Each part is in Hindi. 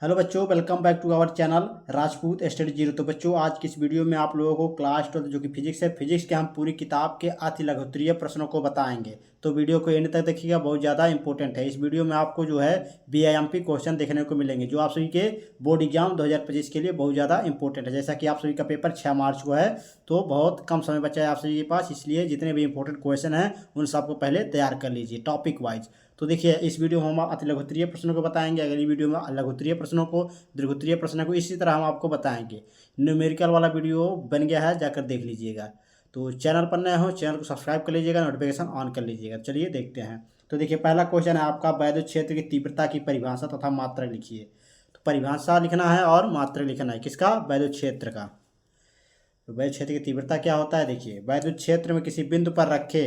हेलो बच्चों, welcome back to our channel Rajput study zero. तो बच्चों, आज की इस वीडियो में आप लोगों को क्लास 12 जो कि फिजिक्स है, फिजिक्स के हम पूरी किताब के अति लघुत्तरीय प्रश्नों को बताएंगे। तो वीडियो को एंड तक देखिएगा, बहुत ज़्यादा इंपॉर्टेंट है। इस वीडियो में आपको जो है बीआईएमपी क्वेश्चन देखने को मिलेंगे, जो आप सभी के बोर्ड एग्जाम 2025 के लिए बहुत ज़्यादा इंपॉर्टेंट है। जैसा कि आप सभी का पेपर 6 मार्च को है, तो बहुत कम समय बचा है आप सभी के पास, इसलिए जितने भी इंपॉर्टेंट क्वेश्चन हैं उन सबको पहले तैयार कर लीजिए टॉपिक वाइज। तो देखिए, इस वीडियो में हम अति लघुत्तरीय प्रश्नों को बताएंगे, अगली वीडियो में लघुत्तरीय प्रश्नों को, दीर्घोत्तरीय प्रश्नों को इसी तरह हम आपको बताएंगे। न्यूमेरिकल वाला वीडियो बन गया है, जाकर देख लीजिएगा। तो चैनल पर नए हो, चैनल को सब्सक्राइब कर लीजिएगा, नोटिफिकेशन ऑन कर लीजिएगा। चलिए देखते हैं। तो देखिए, पहला क्वेश्चन है आपका, वैद्युत क्षेत्र की तीव्रता की परिभाषा तथा मात्रा लिखिए। तो परिभाषा लिखना है और मात्रा लिखना है, किसका? वैद्युत क्षेत्र का। तो वैद्युत क्षेत्र की तीव्रता क्या होता है? देखिए, वैद्युत क्षेत्र में किसी बिंदु पर रखे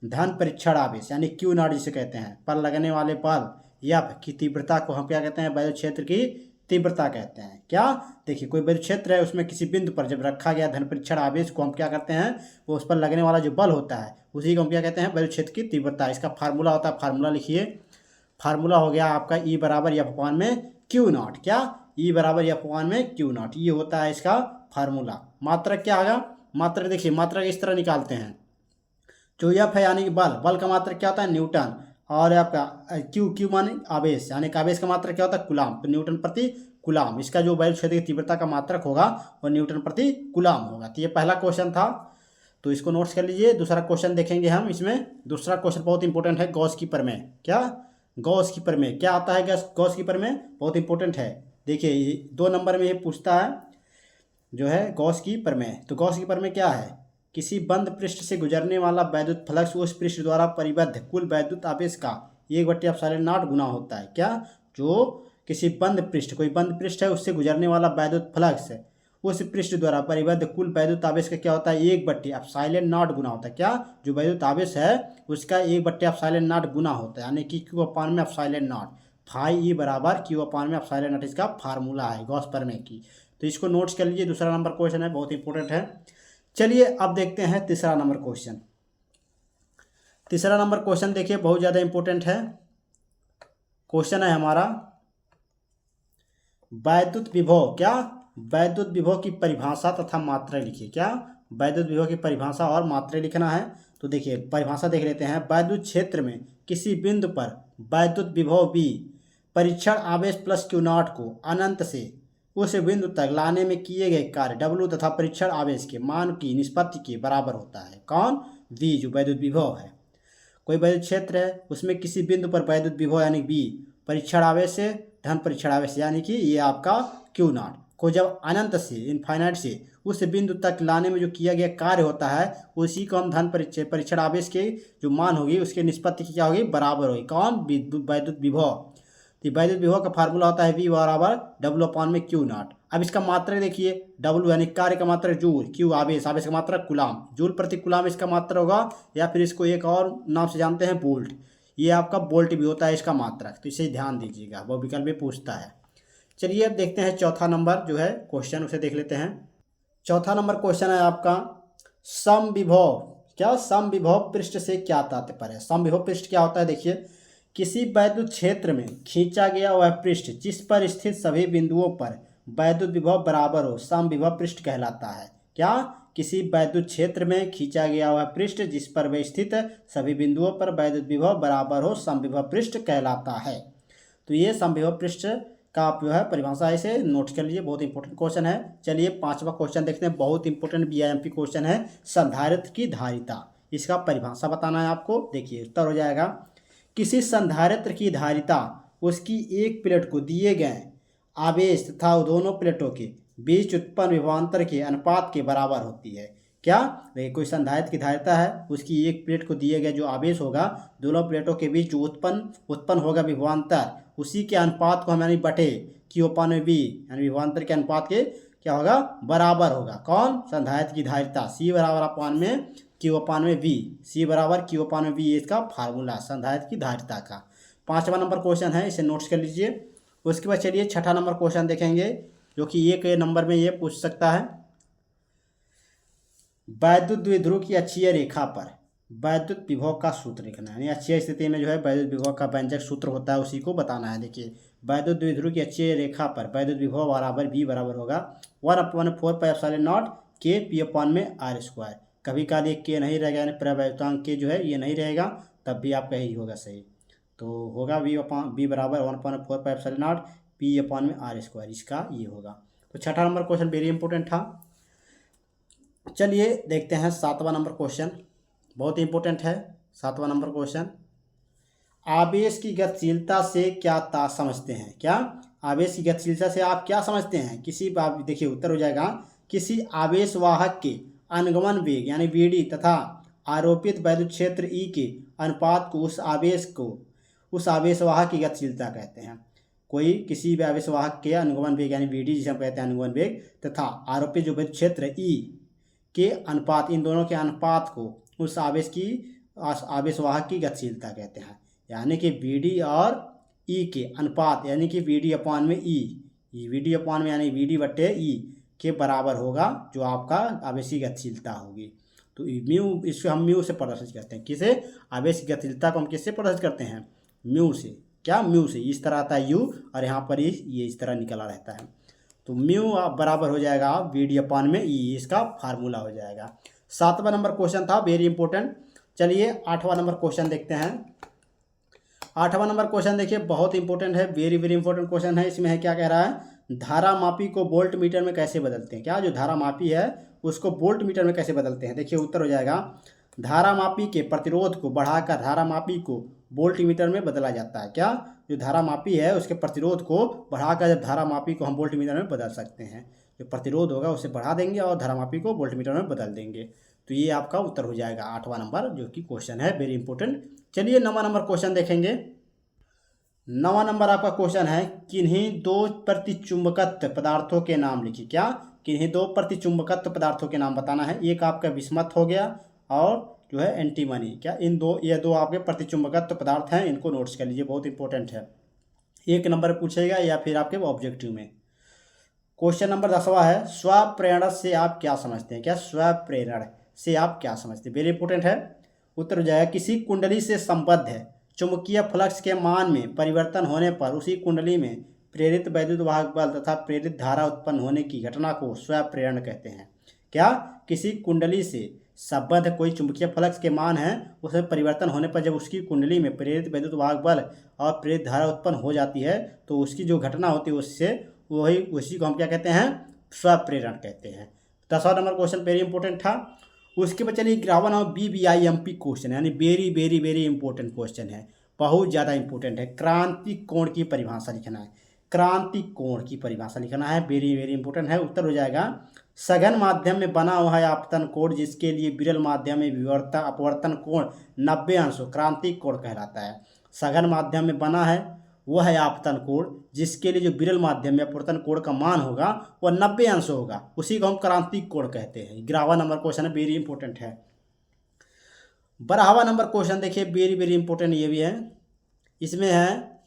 धन परीक्षण आवेश यानी क्यू नॉट जिसे कहते हैं, पर लगने वाले बल एफ की तीव्रता को हम क्या कहते हैं? वैद्युत क्षेत्र की तीव्रता कहते हैं। क्या? देखिए, कोई वैद्युत क्षेत्र है, उसमें किसी बिंदु पर जब रखा गया धन परीक्षण आवेश को हम क्या करते हैं? वो उस पर लगने वाला जो बल होता है उसी को हम क्या कहते हैं? वैद्युत क्षेत्र की तीव्रता। इसका फार्मूला होता है, फार्मूला लिखिए। फार्मूला हो गया आपका ई बराबर एफ अपान में क्यू नॉट। क्या? ई बराबर एफ अपान में क्यू नॉट, ये होता है इसका फार्मूला। मात्रक क्या आएगा? मात्रक देखिए, मात्रक इस तरह निकालते हैं। जो एफ है यानी कि बल, बल का मात्रक क्या होता है? न्यूटन। और आपका क्यू, क्यू माने आवेश, यानी कि आवेश का मात्रक क्या होता है? कूलाम। तो न्यूटन प्रति कूलाम, इसका जो वैद्युत क्षेत्र की तीव्रता का मात्रक होगा वो न्यूटन प्रति कूलाम होगा। तो ये पहला क्वेश्चन था, तो इसको नोट्स कर लीजिए। दूसरा क्वेश्चन देखेंगे हम इसमें। दूसरा क्वेश्चन बहुत इंपॉर्टेंट है, गॉस की प्रमेय। क्या? गॉस की प्रमेय क्या आता है? गॉस की प्रमेय बहुत इंपॉर्टेंट है। देखिए, 2 नंबर में ये पूछता है जो है गॉस की प्रमेय। तो गॉस की प्रमेय क्या है? किसी बंद पृष्ठ से गुजरने वाला वैद्युत फ्लक्स उस पृष्ठ द्वारा परिबद्ध कुल वैद्युत आवेश का 1/ε0 गुना होता है। क्या? जो किसी बंद पृष्ठ, कोई बंद पृष्ठ है, उससे गुजरने वाला वैद्युत फ्लक्स उस पृष्ठ द्वारा परिबद्ध कुल वैद्युत आवेश का क्या होता है? 1/ε0 गुना होता है। क्या? जो वैद्युत आवेश है उसका 1/ε0 गुना होता है, यानी कि क्यू अपान में ε0। फाई ई बराबर क्यू अपान में ε0 इसका फार्मूला है गॉस प्रमेय की। तो इसको नोट्स कर लीजिए। दूसरा नंबर क्वेश्चन है, बहुत इंपॉर्टेंट है। चलिए अब देखते हैं तीसरा नंबर क्वेश्चन। तीसरा नंबर क्वेश्चन देखिए, बहुत ज़्यादा इंपॉर्टेंट है। क्वेश्चन है हमारा, वैद्युत विभव। क्या? वैद्युत विभव की परिभाषा तथा मात्रा लिखिए। क्या? वैद्युत विभव की परिभाषा और मात्रा लिखना है। तो देखिए, परिभाषा देख लेते हैं। वैद्युत क्षेत्र में किसी बिंदु पर वैद्युत विभव V परीक्षण आवेश प्लस क्यू नॉट को अनंत से उस बिंदु तक लाने में किए गए कार्य W तथा परीक्षण आवेश के मान की निष्पत्ति के बराबर होता है। कौन? V, जो वैद्युत विभव है। कोई वैद्युत क्षेत्र है, उसमें किसी बिंदु पर वैद्युत विभव यानी V परीक्षण आवेश से धन परीक्षण आवेश यानी कि ये आपका क्यू नॉट को जब अनंत से, इनफाइनाइट से उस बिंदु तक लाने में जो किया गया कार्य होता है उसी को हम धन परीक्षण आवेश के जो मान होगी उसके निष्पत्ति की क्या होगी? बराबर होगी। कौन? वैद्युत विभव। तो वैद्युत विभव का फार्मूला होता है V बराबर W अपान में क्यू नॉट। अब इसका मात्रक देखिए, W यानी कार्य का मात्रक जूल, क्यू आवेश, आवेश का मात्रक कूलाम, जूल प्रति कूलाम इसका मात्रक होगा, या फिर इसको एक और नाम से जानते हैं वोल्ट। ये आपका वोल्ट भी होता है इसका मात्रक, तो इसे ध्यान दीजिएगा, वो विकल्प में पूछता है। चलिए अब देखते हैं चौथा नंबर जो है क्वेश्चन, उसे देख लेते हैं। चौथा नंबर क्वेश्चन है आपका, समविभव। क्या? समविभव पृष्ठ से क्या तात्पर्य है? समविभव पृष्ठ क्या होता है? देखिए, किसी वैद्युत क्षेत्र में खींचा गया वह पृष्ठ जिस पर स्थित सभी बिंदुओं पर वैद्युत विभव बराबर हो, समविभव पृष्ठ कहलाता है। क्या? किसी वैद्युत क्षेत्र में खींचा गया वह पृष्ठ जिस पर वह स्थित सभी बिंदुओं पर वैद्युत विभव बराबर हो, समविभव पृष्ठ कहलाता है। तो ये समविभव पृष्ठ का आप जो है परिभाषा इसे नोट कर लीजिए, बहुत इंपॉर्टेंट क्वेश्चन है। चलिए पांचवा क्वेश्चन देखते हैं, बहुत इंपॉर्टेंट बीआईएमपी क्वेश्चन है। संधारित्र की धारिता, इसका परिभाषा बताना है आपको। देखिए उत्तर हो जाएगा, किसी संधारित्र की धारिता उसकी एक प्लेट को दिए गए आवेश तथा दोनों प्लेटों के बीच उत्पन्न विभवांतर के अनुपात के बराबर होती है। क्या? देखिए, कोई संधारित्र की धारिता है, उसकी एक प्लेट को दिए गए जो आवेश होगा, दोनों प्लेटों के बीच जो उत्पन्न होगा विभवांतर, उसी के अनुपात को हम यानी बटे क्यू अपान में V यानी विभवांतर के अनुपात के क्या होगा? बराबर होगा। कौन? संधारित्र की धारिता। C बराबर अपान में क्यू अपान में V, C बराबर क्यू अपान में V, इसका फार्मूला संधारित्र की धारिता का। पांचवा नंबर क्वेश्चन है, इसे नोट्स कर लीजिए। उसके बाद चलिए छठा नंबर क्वेश्चन देखेंगे, जो कि एक नंबर में ये पूछ सकता है। वैद्युत द्विध्रुव की अक्षीय रेखा पर वैद्युत विभव का सूत्र लिखना है, यानी अक्षीय स्थिति में जो है वैद्युत विभव का व्यंजक सूत्र होता है, उसी को बताना है। देखिए वैद्युत द्विध्रुव की अक्षीय रेखा पर वैद्युत विभव बराबर V बराबर होगा 1/4πε0 K P/r²। कभी काल ये K नहीं रहेगा, यानी प्रवैद्युतांक K जो है ये नहीं रहेगा, तब भी आपका यही होगा सही। तो होगा V बराबर 1/4πε0 P/r², इसका ये होगा। तो छठा नंबर क्वेश्चन वेरी इंपॉर्टेंट था। चलिए देखते हैं 7वां नंबर क्वेश्चन, बहुत इंपॉर्टेंट है 7वां नंबर क्वेश्चन। आवेश की गतिशीलता से क्या समझते हैं? क्या आवेश की गतिशीलता से आप क्या समझते हैं? देखिए उत्तर हो जाएगा, किसी आवेश वाहक के अनुगमन वेग यानी Vd तथा आरोपित वैद्युत क्षेत्र E के अनुपात को उस आवेश वाहक की गतिशीलता कहते हैं। कोई किसी भी आवेश वाहक के अनुगमन वेग यानी Vd जिसे हम कहते हैं अनुगमन वेग तथा आरोपित जो वैद्युत क्षेत्र E के अनुपात, इन दोनों के अनुपात को उस आवेश वाहक की गतिशीलता कहते हैं। यानी कि Vd और E के अनुपात यानी कि Vd/E यानी Vd/E के बराबर होगा जो आपका आवेश की गतिशीलता होगी। तो म्यू, इसको हम म्यू से प्रदर्शित करते हैं। किसे? आवेश की गतिशीलता को हम किससे प्रदर्शित करते हैं? म्यू से। क्या? म्यू से। इस तरह आता है U और यहाँ पर ये इस तरह निकला रहता है। तो म्यू बराबर हो जाएगा Vd/E, इसका फार्मूला हो जाएगा। 7वां नंबर क्वेश्चन था वेरी इंपॉर्टेंट। चलिए 8वां नंबर क्वेश्चन देखते हैं। 8वां नंबर क्वेश्चन देखिए बहुत इंपॉर्टेंट है, वेरी वेरी इंपॉर्टेंट क्वेश्चन है। इसमें है क्या कह रहा है, धारा मापी को वोल्ट मीटर में कैसे बदलते हैं? क्या जो धारा मापी है उसको वोल्ट मीटर में कैसे बदलते हैं? देखिए उत्तर हो जाएगा, धारा मापी के प्रतिरोध को बढ़ाकर धारा मापी को वोल्ट मीटर में बदला जाता है। क्या? जो धारा मापी है उसके प्रतिरोध को बढ़ाकर जब धारा मापी को हम वोल्ट मीटर में बदल सकते हैं। जो प्रतिरोध होगा उसे बढ़ा देंगे और धारा मापी को वोल्ट मीटर में बदल देंगे। तो ये आपका उत्तर हो जाएगा 8वां नंबर, जो कि क्वेश्चन है वेरी इंपॉर्टेंट। चलिए 9वां नंबर क्वेश्चन देखेंगे। 9वां नंबर आपका क्वेश्चन है, किन्हीं दो प्रतिचुंबकत्व पदार्थों के नाम लिखिए। क्या? किन्हीं दो प्रतिचुंबकत्व पदार्थों के नाम बताना है। एक आपका विस्मत हो गया और जो है एंटीमनी। क्या? ये दो आपके प्रतिचुंबकत्व पदार्थ हैं, इनको नोट्स कर लीजिए, बहुत इंपॉर्टेंट है। 1 नंबर पूछेगा या फिर आपके ऑब्जेक्टिव में। क्वेश्चन नंबर 10वां है, स्वप्रेरण से आप क्या समझते हैं? क्या? स्वप्रेरण से आप क्या समझते हैं? वेरी इंपॉर्टेंट है। उत्तर हो जाएगा, किसी कुंडली से संबद्ध है चुंबकीय फ्लक्स के मान में परिवर्तन होने पर उसी कुंडली में प्रेरित वैद्युत वाहक बल तथा प्रेरित धारा उत्पन्न होने की घटना को स्वप्रेरण कहते हैं। क्या? किसी कुंडली से संबद्ध कोई चुंबकीय फ्लक्स के मान है, उसमें परिवर्तन होने पर जब उसकी कुंडली में प्रेरित वैद्युत वाहक बल और प्रेरित धारा उत्पन्न हो जाती है तो उसकी जो घटना होती है उसी को हम क्या कहते हैं? स्वप्रेरण कहते हैं। 10वां नंबर क्वेश्चन वेरी इंपॉर्टेंट था। उसके बाद चलिए 11वां नंबर BVIMP क्वेश्चन यानी very very very important question है, बहुत ज़्यादा इंपॉर्टेंट है। क्रांतिक कोण की परिभाषा लिखना है। क्रांतिक कोण की परिभाषा लिखना है, वेरी वेरी इंपॉर्टेंट है। उत्तर हो जाएगा, सघन माध्यम में बना हुआ है आपतन कोण जिसके लिए विरल माध्यम में अपवर्तन कोण 90 अंश क्रांतिक कोण कहलाता है। सघन माध्यम में बना है वह है आपतन कोण जिसके लिए जो विरल माध्यम में अपवर्तन कोण का मान होगा वह 90 अंश होगा, उसी को हम क्रांतिक कोण कहते हैं। 11वां नंबर क्वेश्चन है, वेरी इंपॉर्टेंट है। 12वां नंबर क्वेश्चन देखिए वेरी वेरी इंपॉर्टेंट ये भी है। इसमें है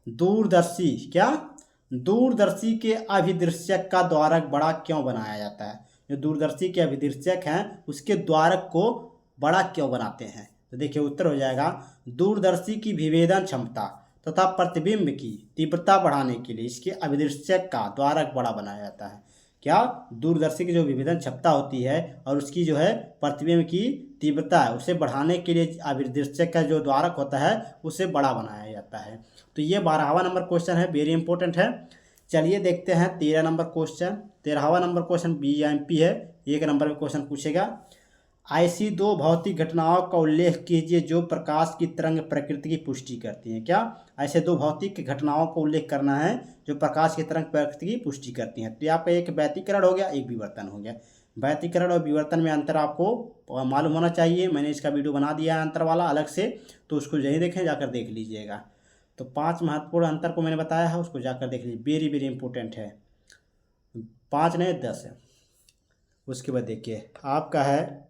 दूरदर्शी। क्या? दूरदर्शी के अभिदृश्यक का द्वारक बड़ा क्यों बनाया जाता है? जो दूरदर्शी के अभिदृश्यक हैं उसके द्वारक को बड़ा क्यों बनाते हैं? तो देखिए उत्तर हो जाएगा, दूरदर्शी की विभेदन क्षमता तथा प्रतिबिंब की तीव्रता बढ़ाने के लिए इसके अभिदृश्यक का द्वारक बड़ा बनाया जाता है। क्या? दूरदर्शी की जो विभेदन क्षमता होती है और उसकी जो है प्रतिबिंब की तीव्रता है उसे बढ़ाने के लिए अभिदृश्यक का जो द्वारक होता है उसे बड़ा बनाया जाता है। तो ये 12वां नंबर क्वेश्चन है, वेरी इंपॉर्टेंट है। चलिए देखते हैं 13 नंबर क्वेश्चन। 13वां नंबर क्वेश्चन BIMP है, 1 नंबर में क्वेश्चन पूछेगा। ऐसी दो भौतिक घटनाओं का उल्लेख कीजिए जो प्रकाश की तरंग प्रकृति की पुष्टि करती हैं। क्या? ऐसे दो भौतिक घटनाओं का उल्लेख करना है जो प्रकाश की तरंग प्रकृति की पुष्टि करती हैं। तो यहाँ पे एक व्यतिकरण हो गया, एक विवर्तन हो गया। व्यतिकरण और विवर्तन में अंतर आपको मालूम होना चाहिए, मैंने इसका वीडियो बना दिया है अंतर वाला अलग से, तो उसको नहीं देखें, जाकर देख लीजिएगा। तो 5 महत्वपूर्ण अंतर को मैंने बताया है, उसको जाकर देख लीजिए, वेरी वेरी इंपॉर्टेंट है। 5 नहीं 10 है। उसके बाद देखिए आपका है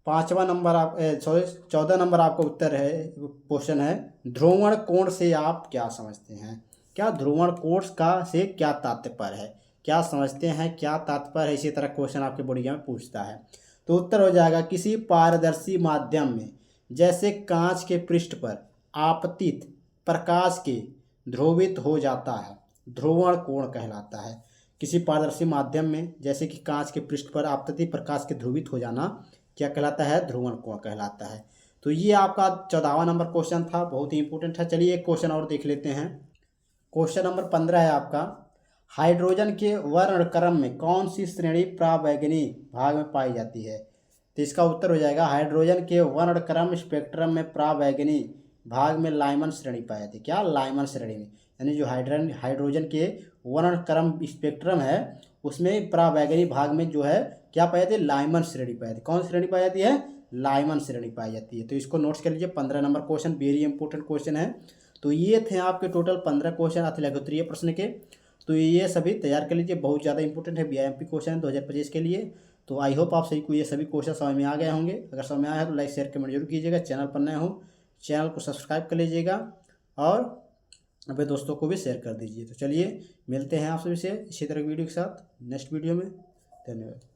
5वां नंबर 14 नंबर आपका उत्तर है, क्वेश्चन है, ध्रुवण कोण से आप क्या समझते हैं? क्या? ध्रुवण कोण का से क्या तात्पर्य है? क्या समझते हैं, क्या तात्पर्य है? इसी तरह क्वेश्चन आपके बोर्ड एग्जाम में पूछता है। तो उत्तर हो जाएगा किसी पारदर्शी माध्यम में जैसे कांच के पृष्ठ पर आपतित प्रकाश के ध्रुवित हो जाता है, ध्रुवण कोण कहलाता है। किसी पारदर्शी माध्यम में जैसे कि कांच के पृष्ठ पर आपतित प्रकाश के ध्रुवित हो जाना क्या कहलाता है? ध्रुवण कोण कहलाता है। तो ये आपका 14वां नंबर क्वेश्चन था, बहुत ही इंपॉर्टेंट है। चलिए एक क्वेश्चन और देख लेते हैं। क्वेश्चन नंबर 15 है आपका, हाइड्रोजन के वर्णक्रम में कौन सी श्रेणी प्रावैगिनी भाग में पाई जाती है? तो इसका उत्तर हो जाएगा हाइड्रोजन के वर्णक्रम स्पेक्ट्रम में प्रावैगिनी भाग में लाइमन श्रेणी पाई जाती है। क्या? लाइमन श्रेणी में, यानी जो हाइड्रोजन के वर्णक्रम स्पेक्ट्रम है उसमें प्रावैगिनी भाग में जो है क्या पाई जाती है? लाइमन श्रेणी पाई जाती है। कौन श्रेणी पाई जाती है? लाइमन श्रेणी पाई जाती है। तो इसको नोट्स कर लीजिए, 15 number question very important question है। तो ये थे आपके टोटल 15 क्वेश्चन अतिलघुत्तरीय प्रश्न के। तो ये सभी तैयार कर लीजिए, बहुत ज़्यादा इंपॉर्टेंट है, बीआईएमपी क्वेश्चन 2025 के लिए। तो आई होप आप सभी को ये सभी क्वेश्चन समझ में आ गए होंगे। अगर समझ में आया है तो लाइक शेयर कमेंट जरूर कीजिएगा। चैनल पर नए हो चैनल को सब्सक्राइब कर लीजिएगा और अपने दोस्तों को भी शेयर कर दीजिए। तो चलिए मिलते हैं आप सभी से इसी तरह की वीडियो के साथ नेक्स्ट वीडियो में। धन्यवाद।